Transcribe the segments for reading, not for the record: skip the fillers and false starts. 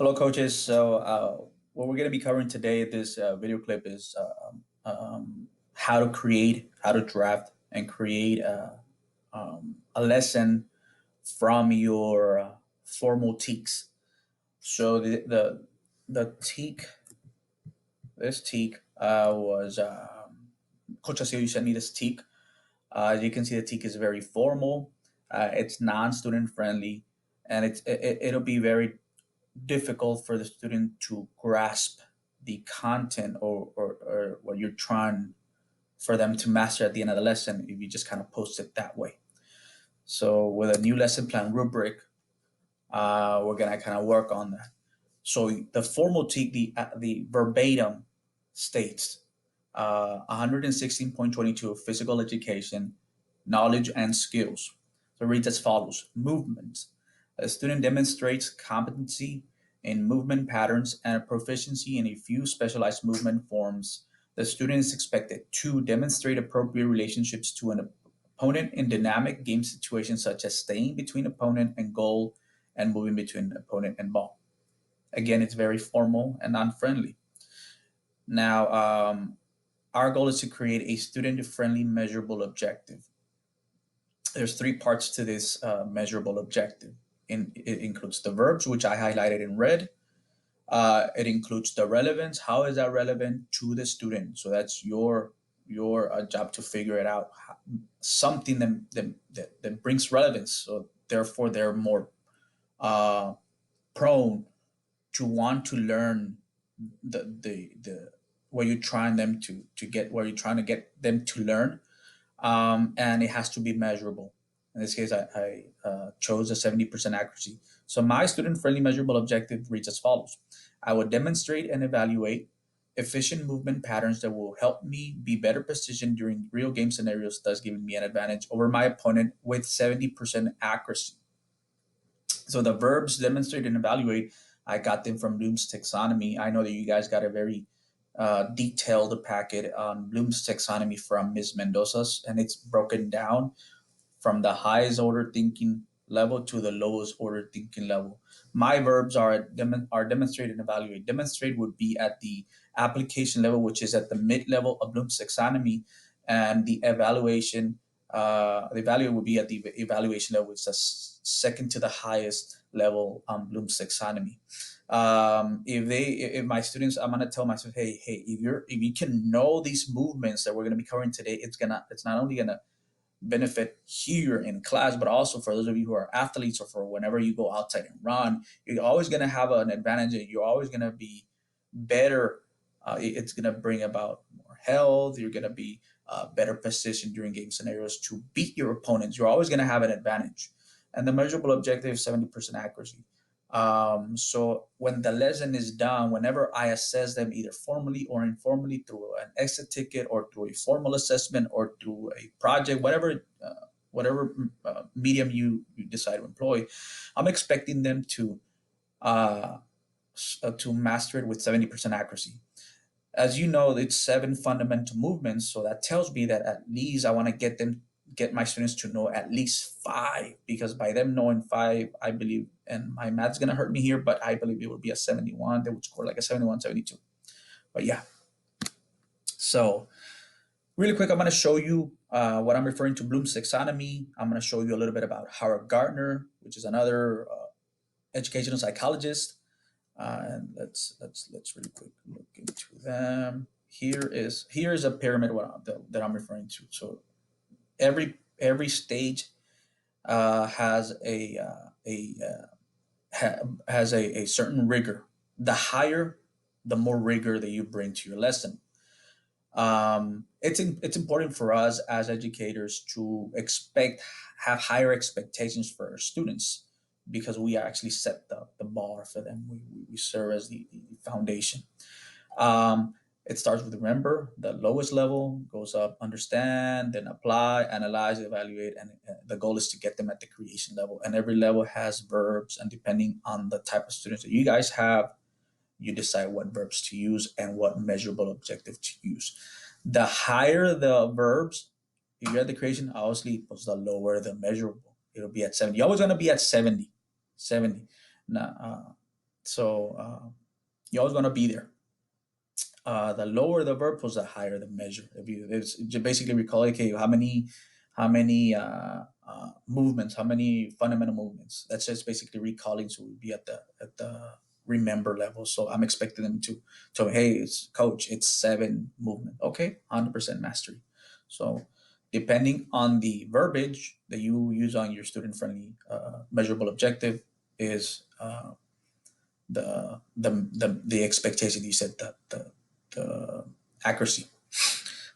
Hello, coaches. What we're going to be covering today, this video clip is how to create, how to draft, and create a lesson from your formal teaks. So the teak, this teak was Coach Asil, you sent me this teak. As you can see, the teak is very formal. It's non-student friendly, and it'll be very difficult for the student to grasp the content or what you're trying for them to master at the end of the lesson if you just kind of post it that way. So with a new lesson plan rubric, we're gonna kind of work on that. So the formal the verbatim states 116.22 of physical education, knowledge and skills. So it reads as follows: movements. A student demonstrates competency in movement patterns and a proficiency in a few specialized movement forms. The student is expected to demonstrate appropriate relationships to an opponent in dynamic game situations such as staying between opponent and goal and moving between opponent and ball. Again, it's very formal and non-friendly. Now, our goal is to create a student-friendly measurable objective. There's three parts to this measurable objective. It includes the verbs, which I highlighted in red. It includes the relevance. How is that relevant to the student? So that's your job to figure it out. Something that brings relevance. So therefore, they're more uh, prone to want to learn the what you're trying them to get, where you're trying to get them to learn, and it has to be measurable. In this case, I chose a 70% accuracy. So my student-friendly measurable objective reads as follows: I will demonstrate and evaluate efficient movement patterns that will help me be better positioned during real game scenarios, thus giving me an advantage over my opponent with 70% accuracy. So the verbs demonstrate and evaluate, I got them from Bloom's taxonomy. I know that you guys got a very detailed packet on Bloom's taxonomy from Ms. Mendoza's, and it's broken down from the highest order thinking level to the lowest order thinking level. My verbs are demonstrate and evaluate. Demonstrate would be at the application level, which is at the mid level of Bloom's taxonomy, and the evaluate would be at the evaluation level, which is second to the highest level on Bloom's taxonomy. If my students, I'm gonna tell my students, hey, if you can know these movements that we're gonna be covering today, it's not only gonna benefit here in class, but also for those of you who are athletes or for whenever you go outside and run, you're always going to have an advantage. You're always going to be better. It's going to bring about more health. You're going to be better positioned during game scenarios to beat your opponents. You're always going to have an advantage. And the measurable objective is 70% accuracy. So when the lesson is done, whenever I assess them either formally or informally through an exit ticket or through a formal assessment or through a project, whatever medium you decide to employ, I'm expecting them to master it with 70% accuracy. As you know, it's 7 fundamental movements, so that tells me that at least I want to get my students to know at least 5, because by them knowing 5, I believe, and my math's gonna hurt me here, but I believe it would be a 71. They would score like a 71, 72. But yeah, so really quick, I'm gonna show you what I'm referring to Bloom's taxonomy. I'm gonna show you a little bit about Howard Gardner, which is another educational psychologist. And let's really quick look into them. Here is a pyramid that I'm referring to. So every stage has a certain rigor. The higher, the more rigor that you bring to your lesson. It's important for us as educators to have higher expectations for our students, because we actually set the bar for them. We serve as the foundation. It starts with remember, the lowest level goes up, understand, then apply, analyze, evaluate, and the goal is to get them at the creation level. And every level has verbs, and depending on the type of students that you guys have, you decide what verbs to use and what measurable objective to use. The higher the verbs, if you're at the creation, obviously, the lower the measurable. It'll be at 70. You're always going to be at 70. 70. Now, So you're always going to be there. The lower the verb was, the higher the measure. If you, it's basically recall, okay, how many movements, how many fundamental movements. That's just basically recalling. So we'd be at the remember level. So I'm expecting them to hey, it's coach, it's 7 movement. Okay, 100% mastery. So depending on the verbiage that you use on your student friendly measurable objective is the expectation. You said that the accuracy.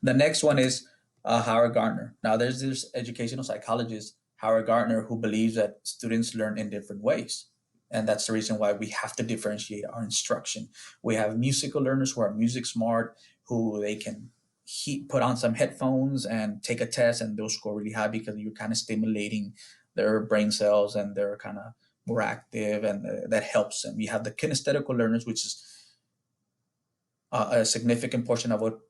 The next one is Howard Gardner. Now, there's this educational psychologist, Howard Gardner, who believes that students learn in different ways. And that's the reason why we have to differentiate our instruction. We have musical learners who are music smart, who they can put on some headphones and take a test, and they'll score really high because you're kind of stimulating their brain cells and they're kind of more active, and that helps them. You have the kinestetical learners, which is a significant portion of what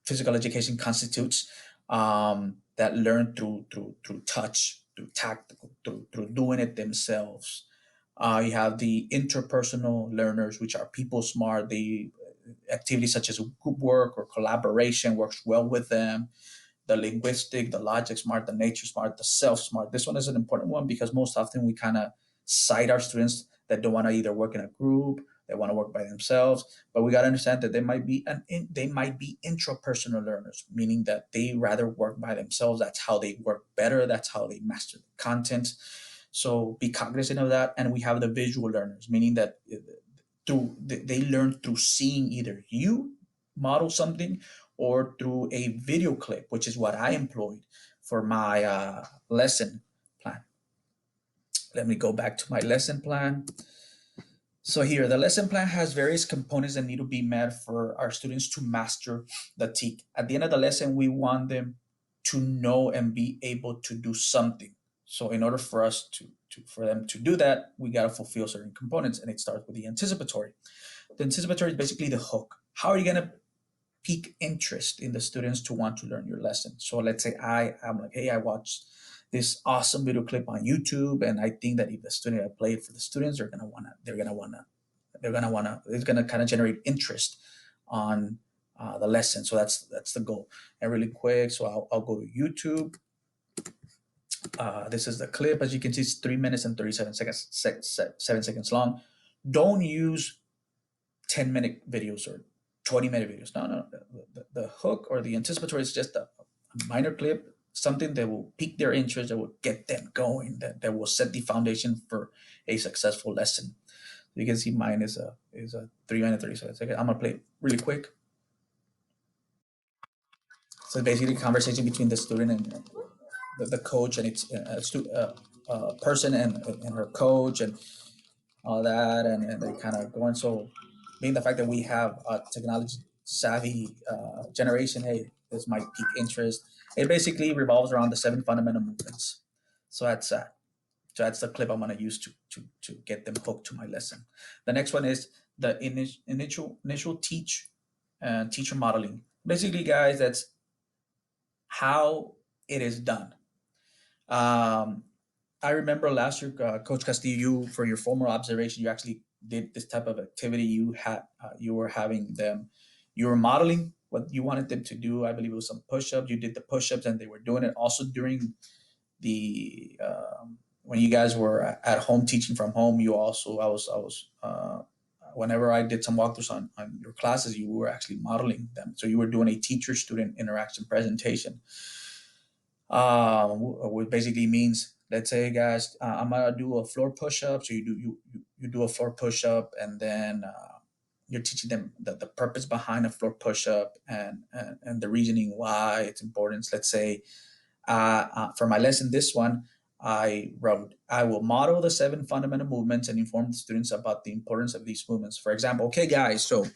physical education constitutes, that learn through touch, through tactical, through doing it themselves. You have the interpersonal learners, which are people smart. They activities such as group work or collaboration works well with them. The linguistic, the logic smart, the nature smart, the self smart. This one is an important one because most often we kind of cite our students that don't want to either work in a group, they want to work by themselves. But we got to understand that they might be intrapersonal learners, meaning that they rather work by themselves. That's how they work better. That's how they master the content. So be cognizant of that. And we have the visual learners, meaning that they learn through seeing either you model something or through a video clip, which is what I employed for my lesson plan. Let me go back to my lesson plan. So here, the lesson plan has various components that need to be met for our students to master the TEAC. At the end of the lesson, we want them to know and be able to do something. So in order for us for them to do that, we got to fulfill certain components, and it starts with the anticipatory. The anticipatory is basically the hook. How are you going to pique interest in the students to want to learn your lesson? So let's say I'm like, hey, I watched this awesome video clip on YouTube, and I think that if the student I play it for the students, it's gonna kind of generate interest on the lesson. So that's the goal. And really quick, so I'll go to YouTube. This is the clip. As you can see, it's 3 minutes and 37 seconds, 7 seconds long. Don't use 10-minute videos or 20-minute videos. No. The hook or the anticipatory is just a minor clip, something that will pique their interest, that will get them going, that will set the foundation for a successful lesson. You can see mine is a 3 minute 37 seconds. I'm gonna play it really quick. So basically, conversation between the student and the coach, and it's a person and her coach, and all that, and they kind of going. So, being the fact that we have a technology savvy generation, hey, this might pique interest. It basically revolves around the 7 fundamental movements. So that's that. So that's the clip I'm going to use to get them hooked to my lesson. The next one is the initial teacher modeling. Basically, guys, that's how it is done. Um, I remember last year, Coach Castillo, you, for your formal observation, you actually did this type of activity. You were having them, you were modeling what you wanted them to do. I believe it was some push-ups. You did the push-ups, and they were doing it. Also during the when you guys were at home teaching from home, you also I was whenever I did some walkthroughs on your classes, you were actually modeling them. So you were doing a teacher-student interaction presentation, which basically means, let's say, guys, I'm gonna do a floor push-up. So you do a floor push-up, and then you're teaching them the purpose behind a floor push-up, and the reasoning why it's important. Let's say for my lesson, this one, I wrote, I will model the 7 fundamental movements and inform the students about the importance of these movements. For example, okay, guys, so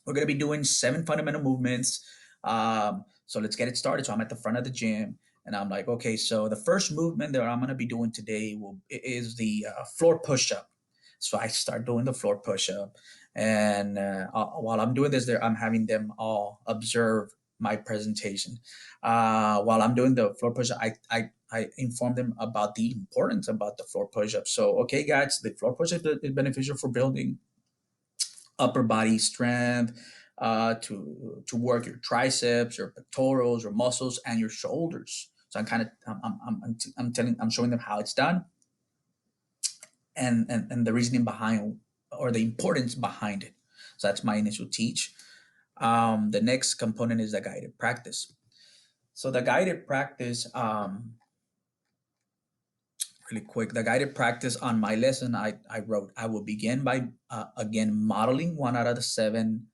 we're going to be doing 7 fundamental movements. So let's get it started. So I'm at the front of the gym, and I'm like, okay, so the first movement that I'm going to be doing today is the floor push-up. So I start doing the floor push-up, and while I'm doing this, I'm having them all observe my presentation. While I'm doing the floor push-up, I I inform them about the importance about the floor push-up. So, okay, guys, the floor push-up is beneficial for building upper body strength, to work your triceps, your pectorals, your muscles, and your shoulders. So I'm showing them how it's done, and the reasoning behind, or the importance behind it. So that's my initial teach. The next component is the guided practice. So the guided practice, really quick, the guided practice on my lesson, I wrote, I will begin by, again, modeling one out of the seven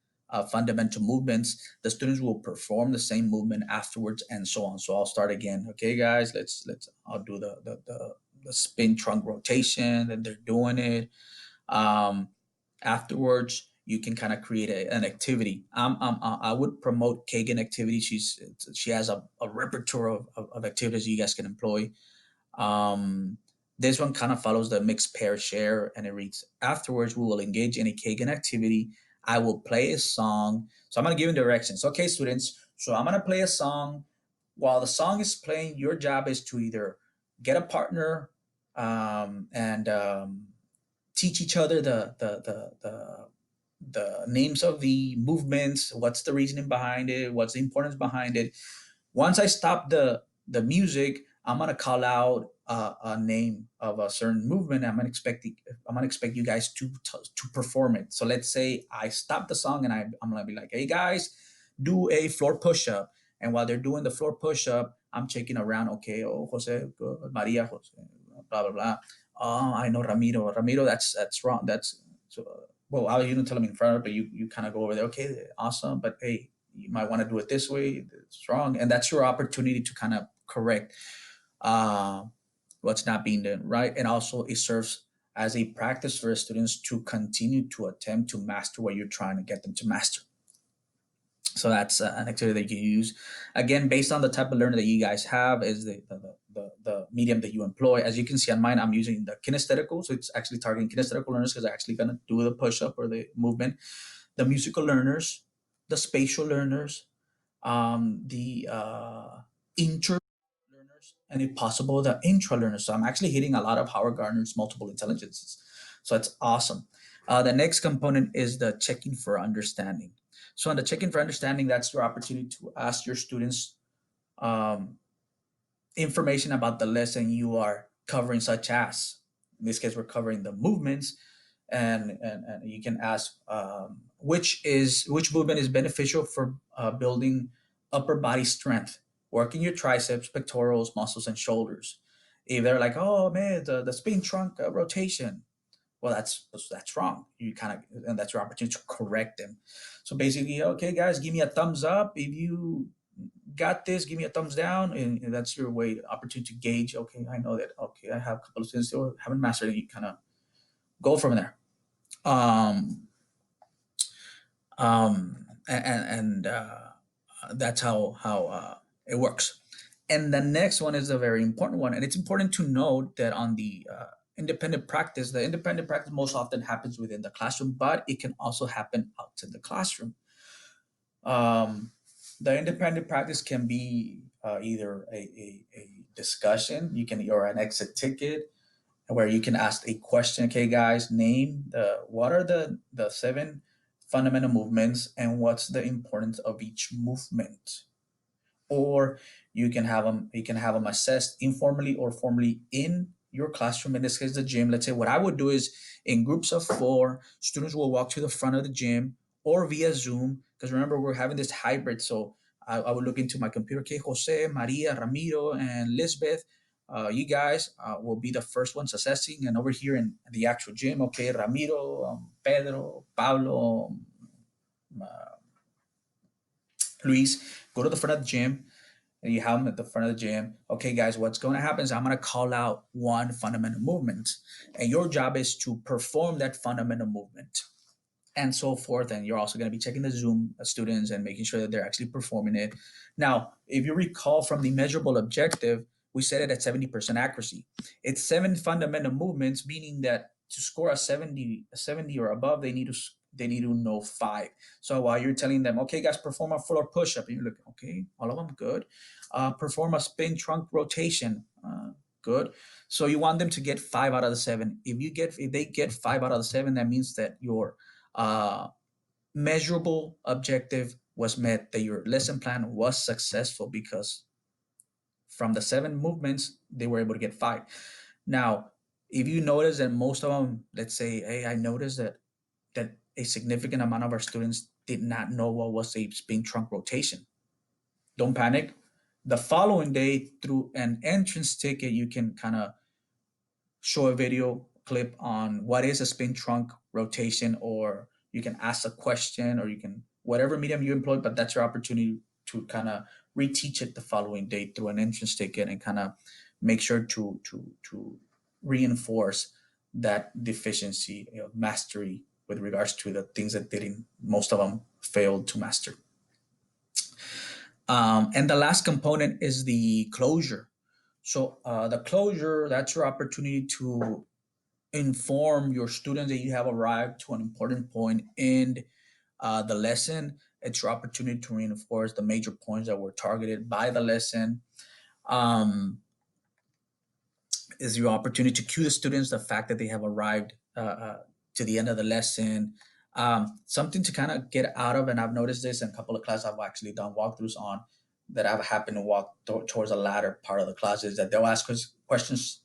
fundamental movements. The students will perform the same movement afterwards, and so on. So I'll start again. Okay, guys, I'll do the spin trunk rotation, and they're doing it. Afterwards, you can kind of create an activity. I would promote Kagan activity. She has a repertoire of activities you guys can employ. um, this one kind of follows the mixed pair share, and it reads, afterwards, we will engage in a Kagan activity. I will play a song. So I'm going to give you directions. Okay, students. So I'm going to play a song. While the song is playing, your job is to either get a partner, and teach each other the names of the movements, what's the reasoning behind it, what's the importance behind it. Once I stop the music, I'm gonna call out a name of a certain movement. I'm gonna expect you guys to perform it. So let's say I stop the song, and I'm gonna be like, "Hey guys, do a floor push up." And while they're doing the floor push up, I'm checking around. Okay, oh Jose, Maria, Jose, blah blah blah. Oh, I know Ramiro. Ramiro, that's wrong. That's so. Well, I you didn't tell him in front, but you kind of go over there. Okay, awesome. But hey, you might want to do it this way. It's wrong, and that's your opportunity to kind of correct uh, what's not being done right. And also, it serves as a practice for students to continue to attempt to master what you're trying to get them to master. So that's an activity that you can use. Again, based on the type of learner that you guys have, is the medium that you employ. As you can see on mine, I'm using the kinesthetical, so it's actually targeting kinesthetical learners because they're actually going to do the push up or the movement. The musical learners, the spatial learners, the inter learners, and if possible, the intra learners. So I'm actually hitting a lot of Howard Gardner's multiple intelligences. So it's awesome. The next component is the checking for understanding. So on the checking for understanding, that's your opportunity to ask your students um, information about the lesson you are covering, such as, in this case, we're covering the movements, and you can ask which movement is beneficial for building upper body strength, working your triceps, pectorals, muscles, and shoulders. If they're like, oh man, the spin trunk rotation, well, that's wrong. You kind of, and that's your opportunity to correct them. So basically, okay, guys, give me a thumbs up if you got this. Give me a thumbs down, and that's your way, opportunity to gauge. Okay, I know that. Okay, I have a couple of students still haven't mastered it. You kind of go from there. Um, and that's how it works. And the next one is a very important one, and it's important to note that on the independent practice, the independent practice most often happens within the classroom, but it can also happen outside the classroom. Um, the independent practice can be either a discussion, you can, or an exit ticket, where you can ask a question. Okay, guys, name the what are the seven fundamental movements, and what's the importance of each movement. Or you can have them assessed informally or formally in your classroom, in this case the gym. Let's say what I would do is, in groups of four, students will walk to the front of the gym, or via Zoom, because remember, we're having this hybrid. So I would look into my computer. Okay, Jose, Maria, Ramiro, and Lisbeth, you guys will be the first ones assessing. And over here in the actual gym, okay, Ramiro, Pedro, Pablo, uh, Luis, go to the front of the gym, and you have them at the front of the gym. Okay, guys, what's going to happen is I'm going to call out one fundamental movement, and your job is to perform that fundamental movement, and so forth. And you're also going to be checking the Zoom students and making sure that they're actually performing it. Now, if you recall from the measurable objective, we set it at 70% accuracy. It's seven fundamental movements, meaning that to score a 70 or above, they need to they need to know 5. So while you're telling them, okay, guys, perform a floor push-up, and you're like, okay, all of them good. Perform a spin trunk rotation, good. So you want them to get 5 out of the 7. If they get 5 out of the 7, that means that your measurable objective was met, that your lesson plan was successful, because from the 7 movements they were able to get 5. Now, if you notice that most of them, let's say, hey, I noticed that a significant amount of our students did not know what was a spin trunk rotation, don't panic. The following day, through an entrance ticket, you can kind of show a video clip on what is a spin trunk rotation, or you can ask a question, or you can, whatever medium you employ, but that's your opportunity to kind of reteach it the following day through an entrance ticket, and kind of make sure to reinforce that deficiency of mastery with regards to the things that didn't, most of them failed to master. And the last component is the closure. So the closure, that's your opportunity to inform your students that you have arrived to an important point in the lesson. It's your opportunity to reinforce the major points that were targeted by the lesson. Is your opportunity to cue the students the fact that they have arrived to the end of the lesson. Something to kind of get out of, and I've noticed this in a couple of classes I've actually done walkthroughs on, that I've happened to walk towards the latter part of the class, is that they'll ask us questions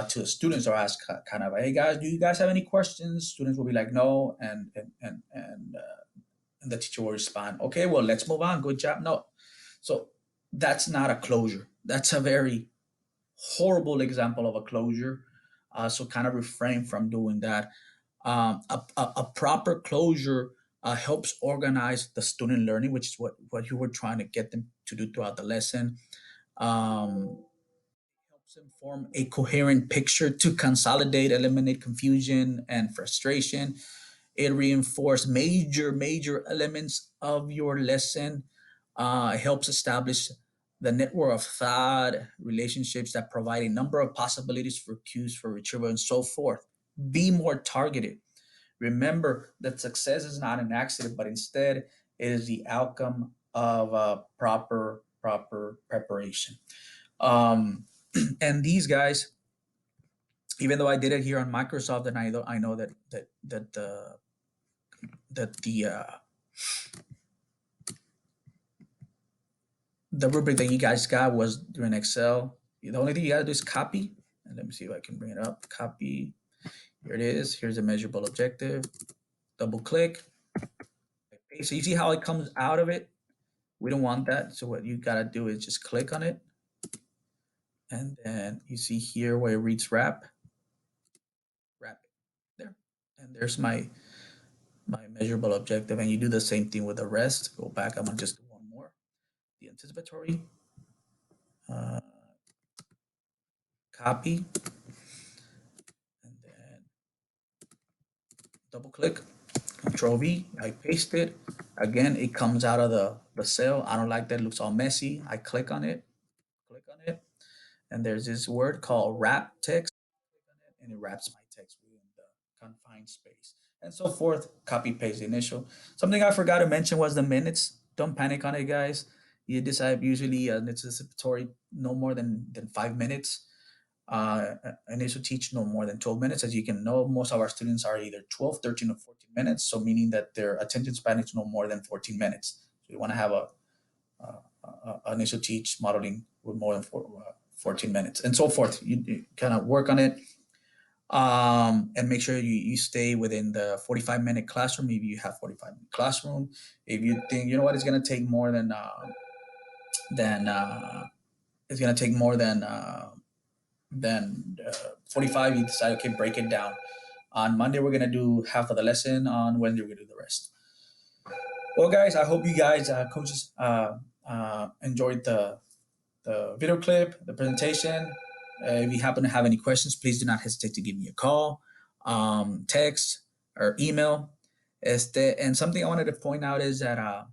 to the students, or ask kind of, hey guys, do you guys have any questions? Students will be like, no, and the teacher will respond, okay, well, let's move on, good job. No. So that's not a closure. That's a very horrible example of a closure. So kind of refrain from doing that. A proper closure helps organize the student learning, which is what you were trying to get them to do throughout the lesson. Helps them form a coherent picture to consolidate, eliminate confusion and frustration. It reinforces major elements of your lesson. It helps establish the network of thought, relationships that provide a number of possibilities for cues for retrieval and so forth. Be more targeted. Remember that success is not an accident, but instead it is the outcome of proper preparation. And these guys, even though I did it here on Microsoft, and I know that the rubric that you guys got was during Excel. The only thing you gotta do is copy. And let me see if I can bring it up. Copy. Here it is. Here's a measurable objective. Double click. Okay, so you see how it comes out of it? We don't want that. So what you gotta do is just click on it. And then you see here where it reads wrap. Wrap it there. And there's my measurable objective. And you do the same thing with the rest. Go back. I'm gonna just do one more. The anticipatory. Copy. And then double click. Control V, I paste it. Again, it comes out of the cell. I don't like that, it looks all messy. I click on it, and there's this word called wrap text, and it wraps my text within the confined space, and so forth. Copy paste the initial. Something I forgot to mention was the minutes. Don't panic on it, guys. You decide usually it's anticipatory no more than 5 minutes. Initial teach no more than 12 minutes. As you can know, most of our students are either 12, 13, or 14 minutes. So meaning that their attention span is no more than 14 minutes. So you want to have a initial teach modeling with more than 14 minutes and so forth. You kind of work on it and make sure you stay within the 45-minute classroom. If you have 45-minute classroom, if you think, you know what, it's going to take more it's going to take more than 45, you decide, okay, break it down. On Monday, we're going to do half of the lesson. On Wednesday, we're going to do the rest. Well, guys, I hope you guys, coaches, enjoyed the video clip, the presentation. If you happen to have any questions, please do not hesitate to give me a call, text, or email. And something I wanted to point out is that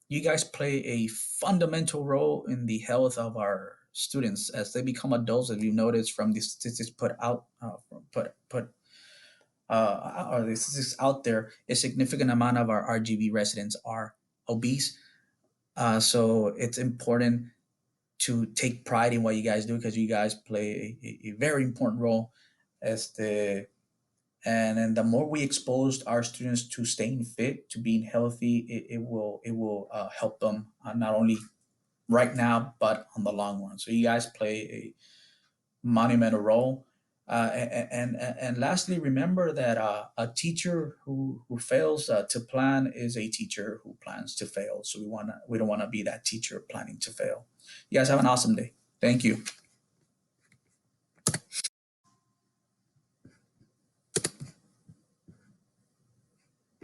you guys play a fundamental role in the health of our students as they become adults. As you noticed from the statistics put out, put or the statistics out there, a significant amount of our RGB residents are obese. So it's important to take pride in what you guys do because you guys play a very important role as the and the more we expose our students to staying fit, to being healthy, it will help them not only right now but on the long run. So you guys play a monumental role. And lastly, remember that a teacher who fails to plan is a teacher who plans to fail. So we don't want to be that teacher planning to fail. You guys have an awesome day. Thank you.